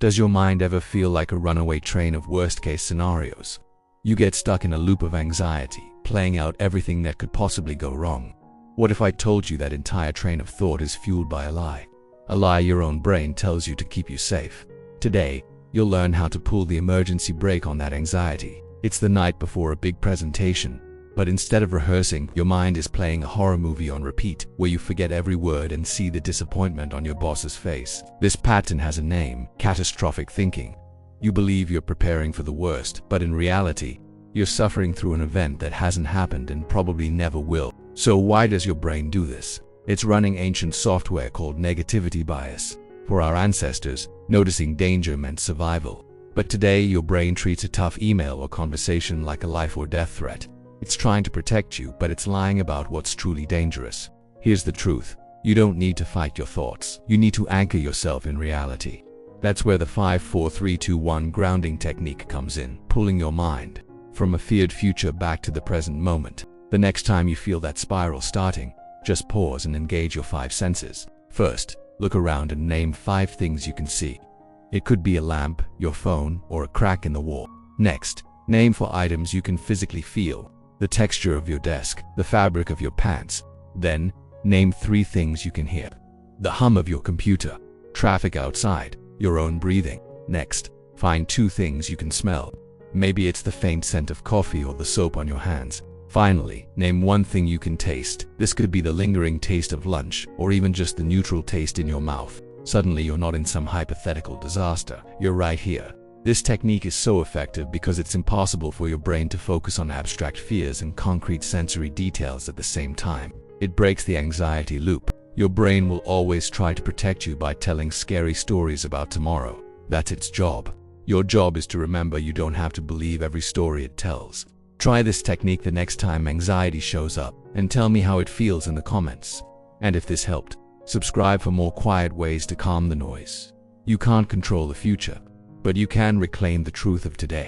Does your mind ever feel like a runaway train of worst-case scenarios? You get stuck in a loop of anxiety, playing out everything that could possibly go wrong. What if I told you that entire train of thought is fueled by a lie? A lie your own brain tells you to keep you safe. Today, you'll learn how to pull the emergency brake on that anxiety. It's the night before a big presentation, but instead of rehearsing, your mind is playing a horror movie on repeat, where you forget every word and see the disappointment on your boss's face. This pattern has a name: catastrophic thinking. You believe you're preparing for the worst, but in reality, you're suffering through an event that hasn't happened and probably never will. So why does your brain do this? It's running ancient software called negativity bias. For our ancestors, noticing danger meant survival. But today, your brain treats a tough email or conversation like a life or death threat. It's trying to protect you, but it's lying about what's truly dangerous. Here's the truth: you don't need to fight your thoughts. You need to anchor yourself in reality. That's where the 5, 4, 3, 2, 1 grounding technique comes in, pulling your mind from a feared future back to the present moment. The next time you feel that spiral starting, just pause and engage your 5 senses. First, look around and name 5 things you can see. It could be a lamp, your phone, or a crack in the wall. Next, name 4 items you can physically feel: the texture of your desk, the fabric of your pants. Then, name 3 things you can hear: the hum of your computer, traffic outside, your own breathing. Next, find 2 things you can smell. Maybe it's the faint scent of coffee or the soap on your hands. Finally, name 1 thing you can taste. This could be the lingering taste of lunch, or even just the neutral taste in your mouth. Suddenly, you're not in some hypothetical disaster. You're right here. This technique is so effective because it's impossible for your brain to focus on abstract fears and concrete sensory details at the same time. It breaks the anxiety loop. Your brain will always try to protect you by telling scary stories about tomorrow. That's its job. Your job is to remember you don't have to believe every story it tells. Try this technique the next time anxiety shows up, and tell me how it feels in the comments. And if this helped, subscribe for more quiet ways to calm the noise. You can't control the future, but you can reclaim the truth of today.